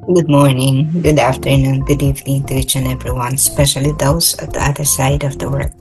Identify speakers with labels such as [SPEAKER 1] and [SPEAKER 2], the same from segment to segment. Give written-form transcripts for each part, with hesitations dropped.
[SPEAKER 1] Good morning, good afternoon, good evening to each and everyone, especially those at the other side of the world.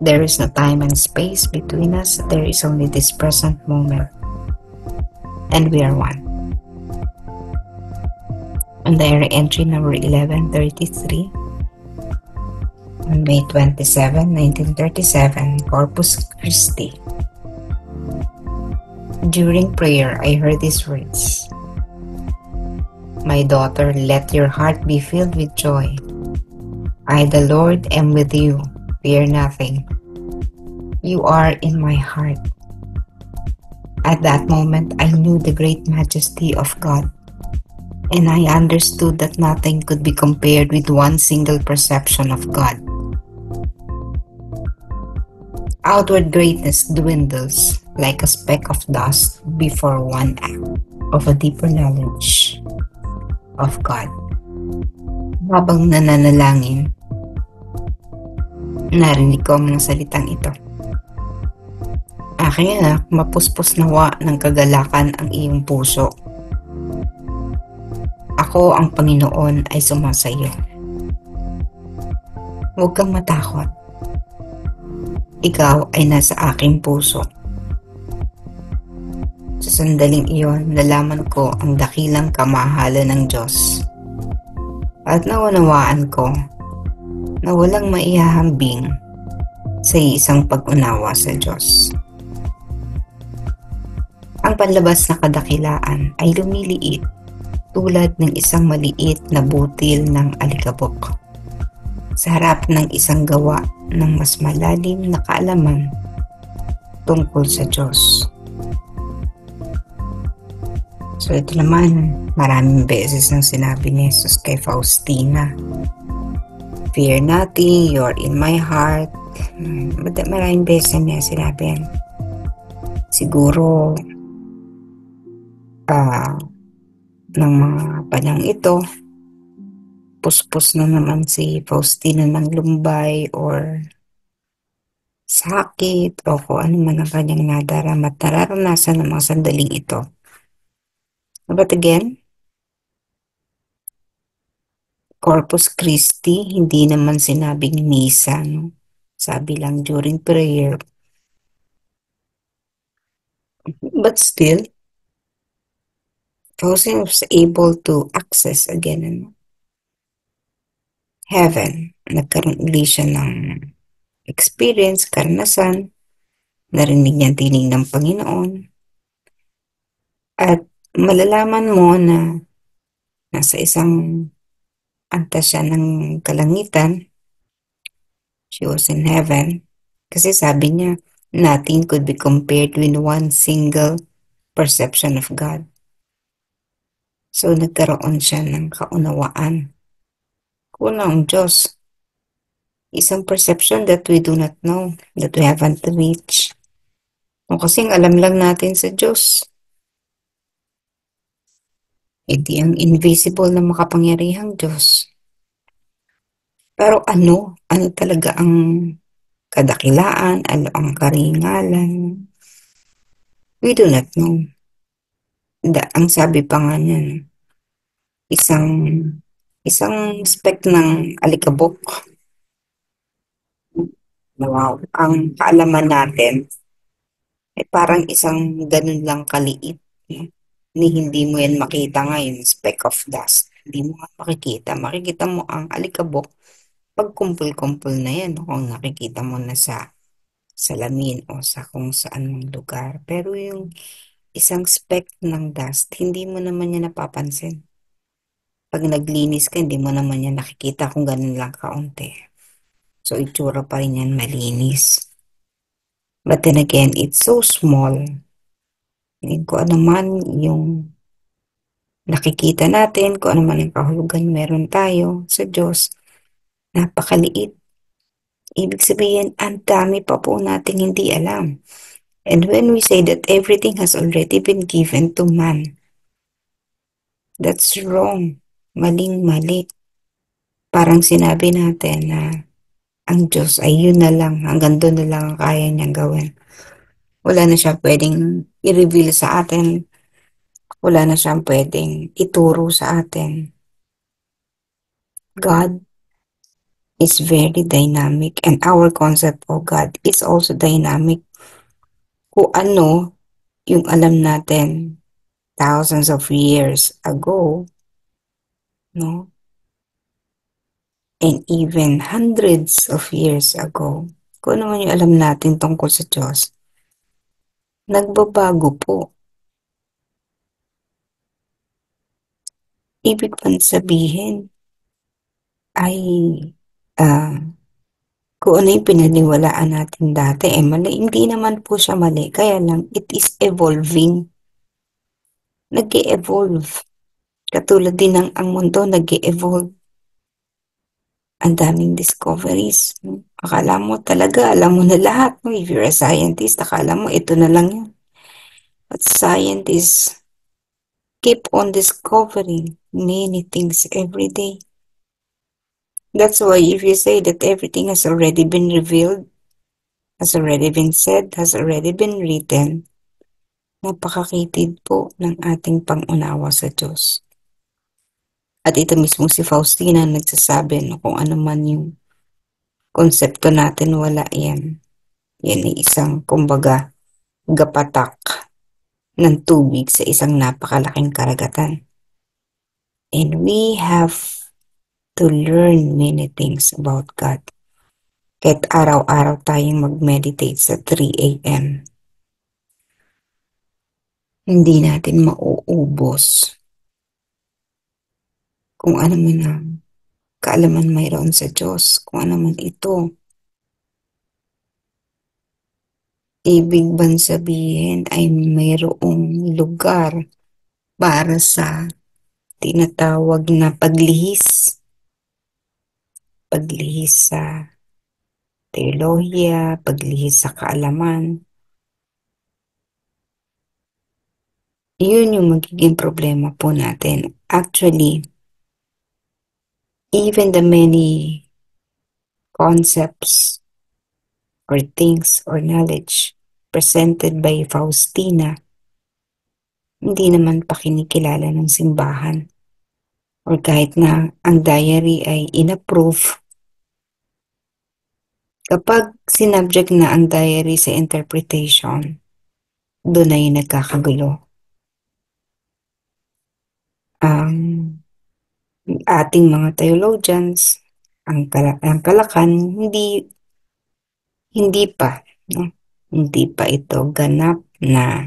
[SPEAKER 1] There is no time and space between us, there is only this present moment, and we are one. On diary entry number 1133, on May 27, 1937, Corpus Christi. During prayer, I heard these words: "My daughter, let your heart be filled with joy. I, the Lord, am with you. Fear nothing. You are in my heart." At that moment, I knew the great majesty of God, and I understood that nothing could be compared with one single perception of God. Outward greatness dwindles like a speck of dust before one act of a deeper knowledge of God. Habang nananalangin, narinig ko ang mga salitang ito: "Aking anak, mapuspos nawa ng kagalakan ang iyong puso. Ako ang Panginoon ay sumasayo. Huwag kang matakot. Ikaw ay nasa aking puso." Sa sandaling iyon, nalaman ko ang dakilang kamahalan ng Diyos. At naunawaan ko na walang maihahambing sa isang pag-unawa sa Diyos. Ang panlabas na kadakilaan ay lumiliit tulad ng isang maliit na butil ng alikabok sa harap ng isang gawa ng mas malalim na kaalaman tungkol sa Diyos. So ito naman, maraming beses nang sinabi ni Jesus kay Faustina, "Fear nothing, you're in my heart." Maraming beses niya sinabi yan. Siguro, ng mga panahon ito, puspos na naman si Faustina ng lumbay or sakit o kung ano man ang kanyang nadarama at nararanasan ng mga sandaling ito. But again, Corpus Christi, hindi naman sinabing misa, no? Sabi lang during prayer. But still, Faustina was able to access again heaven. Nagkaroon uli siya ng experience, karanasan, narinig niya ang tinig ng Panginoon. At malalaman mo na nasa isang antas siya ng kalangitan. She was in heaven. Kasi sabi niya, nothing could be compared with one single perception of God. So nagkaroon siya ng kaunawaan. Kung ang Diyos, isang perception that we do not know, that we haven't reached. Kung kasing alam lang natin sa Diyos, hindi ang invisible na makapangyarihang Diyos. Pero ano talaga ang kadakilaan, ano ang karingalan? We do not know. Ang sabi pa nga niyan, isang speck ng alikabok. Wow, ang kaalaman natin ay parang isang ganun lang kaliit. Ni hindi mo yan makita ngayon, speck of dust. Hindi mo makikita. Makikita mo ang alikabok pag kumpul-kumpul na yan. Kung nakikita mo na sa salamin o sa kung saan mang lugar. Pero yung isang speck ng dust, hindi mo naman yan napapansin. Pag naglinis ka, hindi mo naman yan nakikita kung ganun lang kaunti. So, itsura pa rin yan malinis. But then again, it's so small. Hindi ko ano man yung nakikita natin, kung ano man ang kahulugan meron tayo sa Diyos, napakaliit. Ibig sabihin, ang dami pa po nating hindi alam. And when we say that everything has already been given to man, that's wrong. Maling-mali. Parang sinabi natin na ang Diyos ay yun na lang, hanggang doon na lang ang kaya niyang gawin. Wala na siya pwedeng i-reveal sa atin Wala na siyang pwedeng ituro sa atin. God is very dynamic and our concept of God is also dynamic. Kung ano yung alam natin thousands of years ago, no? And even hundreds of years ago, kung ano man yung alam natin tungkol sa Diyos, nagbabago po. Ibig man sabihin ay ah, kung ano yung pinaniwalaan natin dati, mali. Hindi naman po siya mali. Kaya lang, it is evolving. Nag-e-evolve. Katulad din ng ang mundo, nag-e-evolve. Ang daming discoveries. Akala mo talaga, alam mo na lahat. If you're a scientist, akala mo ito na lang yan. But scientists keep on discovering many things every day. That's why if you say that everything has already been revealed, has already been said, has already been written, napakakitid po ng ating pangunawa sa Diyos. At ito mismo si Faustina nagsasabi no, kung ano man yung konsepto natin, wala yan. Yan ay isang, kumbaga, gapatak ng tubig sa isang napakalaking karagatan. And we have to learn many things about God. Kahit araw-araw tayong mag-meditate sa 3 a.m., hindi natin mauubos kung ano man ang kaalaman mayroon sa Diyos, kung ano man ito. Ibig bang sabihin ay mayroong lugar para sa tinatawag na paglihis. Paglihis sa teolohiya, paglihis sa kaalaman. Yun yung magiging problema po natin. Actually, even the many concepts or things or knowledge presented by Faustina, hindi naman pa kinikilala ng simbahan. Or kahit na ang diary ay inapprove, kapag sinubject na ang diary sa interpretation, doon ay nagkakagulo. Ang ating mga theologians, ang kalakan, hindi pa, no? Hindi pa ito ganap na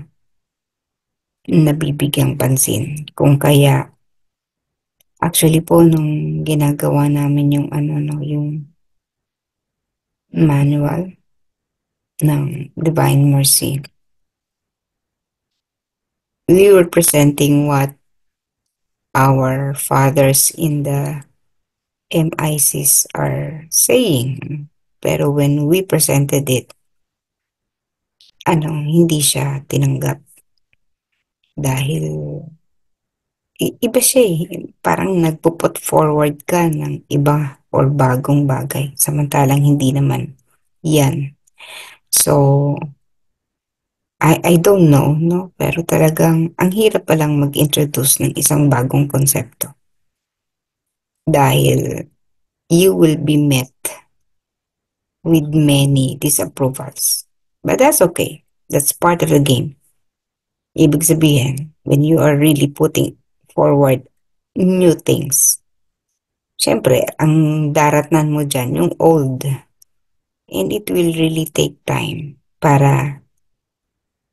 [SPEAKER 1] nabibigyang pansin. Kung kaya, actually po, nung ginagawa namin yung no, yung manual ng Divine Mercy, we were presenting what our fathers in the MICs are saying. Pero when we presented it, hindi siya tinanggap dahil iba siya eh. Parang nagpo-put forward ka ng iba or bagong bagay. Samantalang hindi naman yan. So, I don't know, no? Pero talagang ang hirap palang mag-introduce ng isang bagong konsepto. Dahil you will be met with many disapprovals. But that's okay. That's part of the game. Ibig sabihin, when you are really putting forward new things, syempre, ang daratnan mo dyan, yung old. And it will really take time para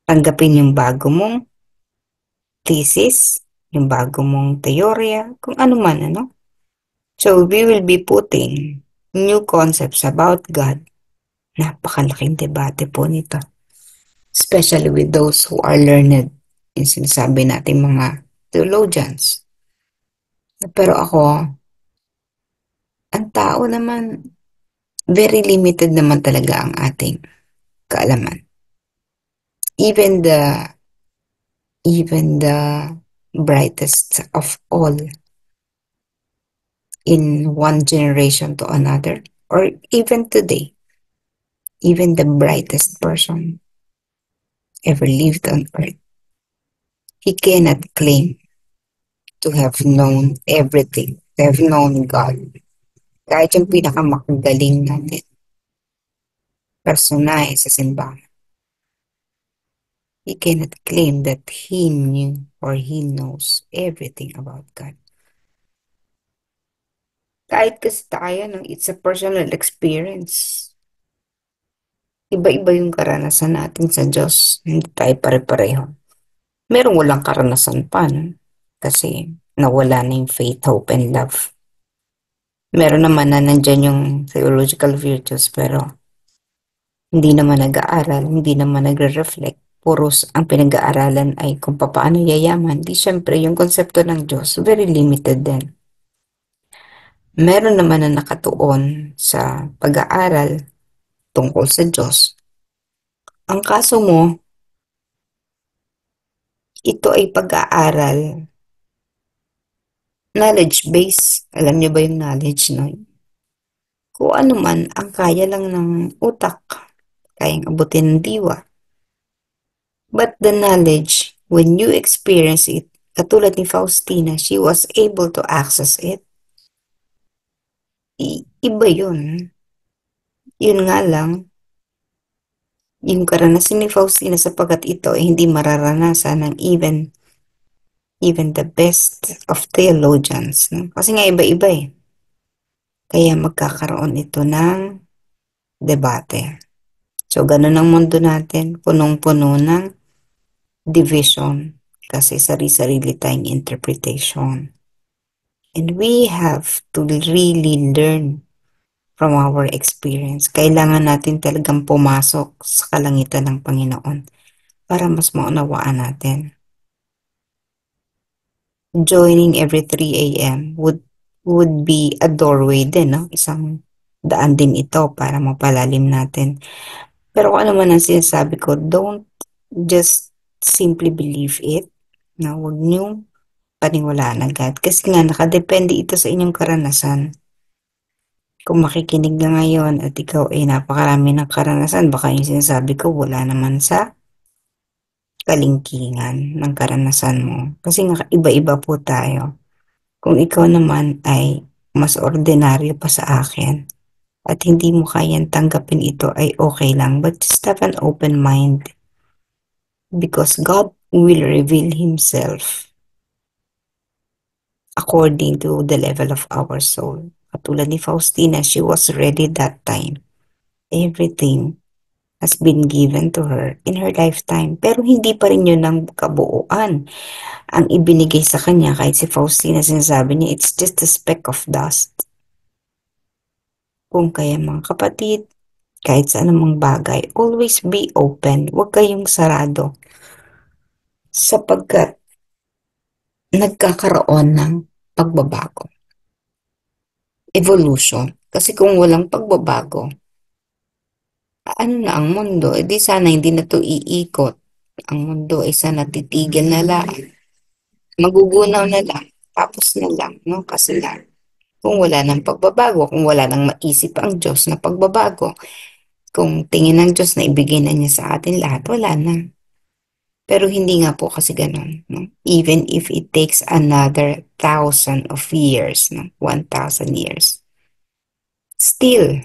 [SPEAKER 1] tanggapin yung bago mong thesis, yung bago mong teorya, kung ano man, ano. So, we will be putting new concepts about God. Napakalaking debate po nito. Especially with those who are learned, yung sinasabi natin mga theologians. Pero ako, ang tao naman, very limited naman talaga ang ating kaalaman. Even the brightest of all in one generation to another, or even today, even the brightest person ever lived on earth He cannot claim to have known everything, to have known God. Kahit yung pinakamagaling natin, personahe sa simbahan, he cannot claim that he knew or he knows everything about God. Kahit kasi tayo, no, it's a personal experience. Iba-iba yung karanasan natin sa Diyos. Hindi tayo pare-pareho. Merong walang karanasan pa, no? Kasi nawala na yung faith, hope, and love. Meron naman na nandyan yung theological virtues pero hindi naman nag-aaral, hindi naman nagre-reflect. Puros ang pinag-aaralan ay kung paano yayaman. Di syempre yung konsepto ng Diyos, very limited din. Meron naman na nakatuon sa pag-aaral tungkol sa Diyos. Ang kaso mo, ito ay pag-aaral, knowledge base. Alam niyo ba yung knowledge, no? Kung ano man ang kaya lang ng utak, kayang abutin ng diwa. But the knowledge, when you experience it, katulad ni Faustina, she was able to access it. Iba yun. Yun nga lang, yung karanasan ni Faustina sapagkat ito ay hindi mararanasan ng even the best of theologians. No? Kasi nga iba-iba eh. Kaya magkakaroon ito ng debate. So, ganun ang mundo natin, punong-puno ng division kasi sarili-sarili tayong interpretation. And we have to really learn from our experience. Kailangan natin talagang pumasok sa kalangitan ng Panginoon para mas maunawaan natin. Joining every 3 a.m. would be a doorway din, no? Isang daan din ito para mapalalim natin. Pero kung ano man ang sinasabi ko, don't just simply believe it. Na huwag niyong paniwalaan agad. Kasi nga, nakadepende ito sa inyong karanasan. Kung makikinig na ngayon at ikaw ay napakarami ng karanasan, baka yung sinasabi ko wala naman sa kalingkingan ng karanasan mo. Kasi nga iba-iba po tayo. Kung ikaw naman ay mas ordinaryo pa sa akin at hindi mo kayang tanggapin ito ay okay lang. But just have an open mind because God will reveal Himself according to the level of our soul. Katulad ni Faustina, she was ready that time. Everything has been given to her in her lifetime. Pero hindi pa rin yun ang kabuuan. Ang ibinigay sa kanya, kahit si Faustina sinasabi niya, it's just a speck of dust. Kung kaya mga kapatid, kahit sa anumang bagay, always be open. Huwag kayong sarado. Sapagkat nagkakaroon ng pagbabago. Evolution. Kasi kung walang pagbabago, ano na ang mundo? E di sana hindi na to iikot. Ang mundo ay sana titigil na lang. Magugunaw na lang. Tapos na lang, no? Kasi lang, kung wala ng pagbabago, kung wala nang maisip ang Diyos na pagbabago, kung tingin ng Diyos na ibigay na niya sa atin lahat, wala na. Pero hindi nga po kasi ganun, no? Even if it takes another 1,000 of years, no? 1,000 years. Still,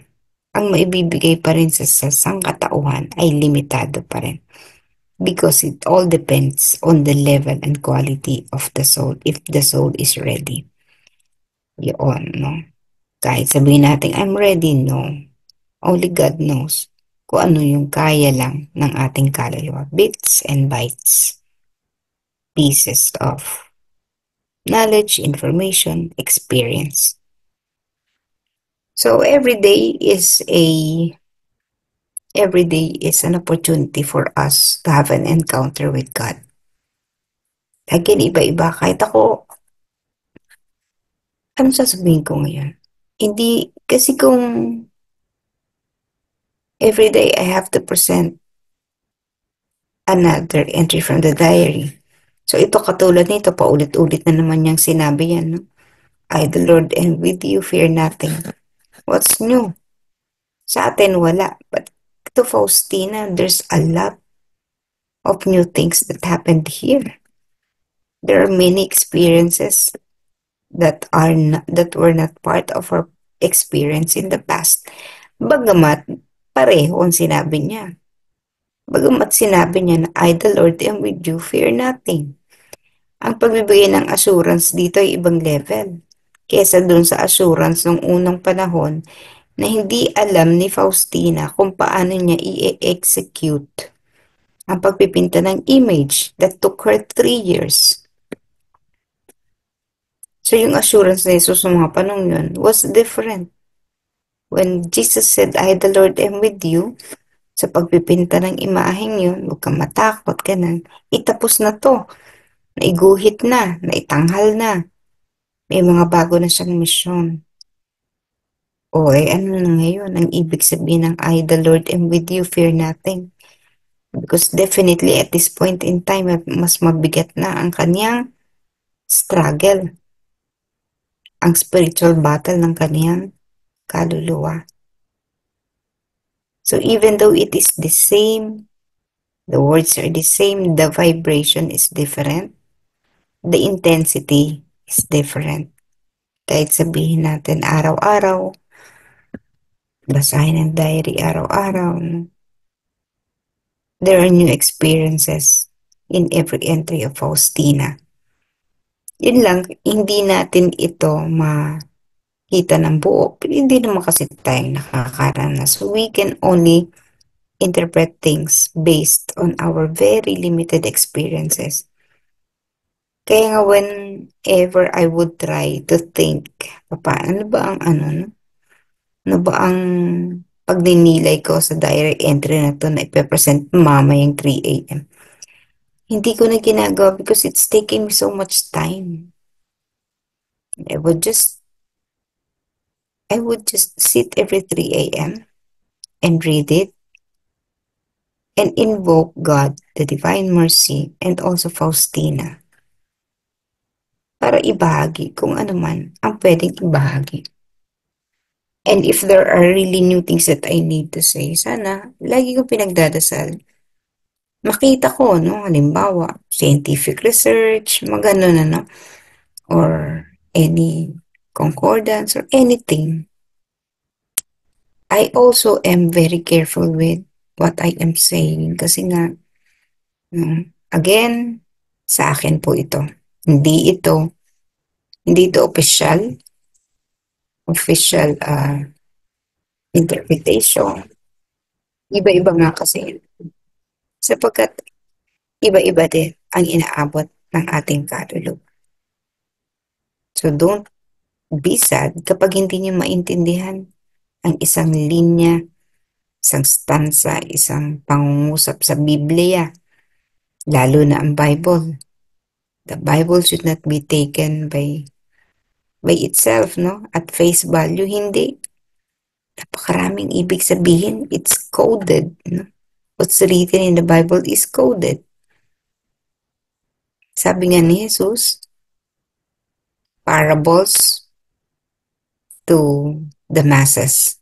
[SPEAKER 1] ang maibibigay pa rin sa sangkatauhan ay limitado pa rin. Because it all depends on the level and quality of the soul, if the soul is ready. Yun, no? Kahit sabihin natin, I'm ready, no. Only God knows kung ano yung kaya lang ng ating kaluluwa. Bits and bytes. Pieces of knowledge, information, experience. So every day is an opportunity for us to have an encounter with God. Again, iba-iba. Kahit ako, ano sasabihin ko ngayon? Hindi, kasi kung every day I have to present another entry from the diary. So ito katulad nito, paulit-ulit na naman niyang sinabi yan. No? I, the Lord, am with you, fear nothing. What's new? Sa atin, wala. But to Faustina, there's a lot of new things that happened here. There are many experiences that were not part of our experience in the past. Bagamat pareho ang sinabi niya. Bagamat sinabi niya na I, the Lord, am with you, fear nothing. Ang pagbibigay ng assurance dito ay ibang level kesa dun sa assurance ng unang panahon na hindi alam ni Faustina kung paano niya i-execute ang pagpipinta ng image that took her 3 years. So yung assurance na Jesus sa mga panong yun was different. When Jesus said, I, the Lord, am with you, sa pagpipinta ng imaheng yun, huwag kang matakot, ganun. Itapos na to. Naiguhit na, naitanghal na. May mga bago na siyang misyon. O ano na ngayon? Ang ibig sabihin ng I, the Lord, am with you, fear nothing. Because definitely at this point in time, mas mabigat na ang kanyang struggle, ang spiritual battle ng kanyang kaluluwa. So even though it is the same, the words are the same, the vibration is different, the intensity is different. Kahit sabihin natin araw-araw, basahin ang diary araw-araw, there are new experiences in every entry of Faustina. Yun lang, hindi natin ito makita ng buo, pero hindi naman kasi tayong nakakaranas. So we can only interpret things based on our very limited experiences. Kaya nga whenever I would try to think, paano ba ang ano ba ang pagninilay ko sa diary entry na to na ipepresent mamayang 3 a.m. Hindi ko na ginagawa because it's taking me so much time. I would just sit every 3 a.m. and read it and invoke God, the Divine Mercy, and also Faustina para ibahagi kung ano man ang pwedeng ibahagi. And if there are really new things that I need to say, sana lagi ko pinagdadasal. Makita ko, no? Halimbawa, scientific research, magano na, no? Or any concordance or anything. I also am very careful with what I am saying kasi nga, again, sa akin po ito. Hindi ito official interpretation. Iba-iba nga kasi. Sapagkat iba-iba din ang inaabot ng ating kaluluwa. So don't be sad kapag hindi niyo maintindihan ang isang linya, isang stanza, isang pangungusap sa Biblia, lalo na ang Bible. The Bible should not be taken by itself, no? At face value, hindi. Napakaraming ibig sabihin. It's coded, no? What's written in the Bible is coded. Sabi nga ni Jesus, parables to the masses,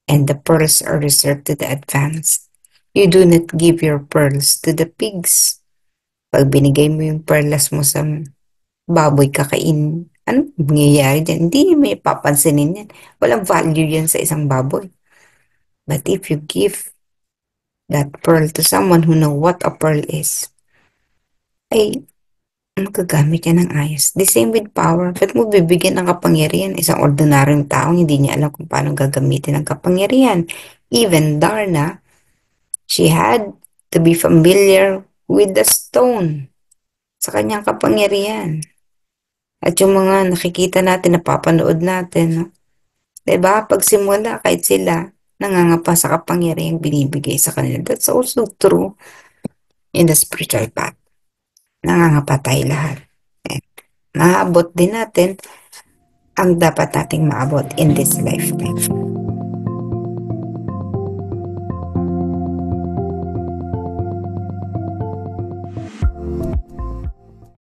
[SPEAKER 1] and the pearls are reserved to the advanced. You do not give your pearls to the pigs. Pag binigay mo yung perlas mo sa baboy kakain, ano mangyayari dyan? Hindi may papansinin yan. Walang value yan sa isang baboy. But if you give that pearl to someone who know what a pearl is, ay magagamit yan ng ayos. The same with power. Ba't mo bibigyan ng kapangyarihan isang ordinaryong taong hindi niya alam kung paano gagamitin ang kapangyarihan? Even Darna, she had to be familiar with the stone sa kanyang kapangyarihan. At yung mga nakikita natin, napapanood natin, no? Diba? Pag simula, kahit sila, nangangapa sa kapangyarihang binibigay sa kanila. That's also true in the spiritual path. Nangangapa tayo lahat. And maabot din natin ang dapat nating maabot in this lifetime.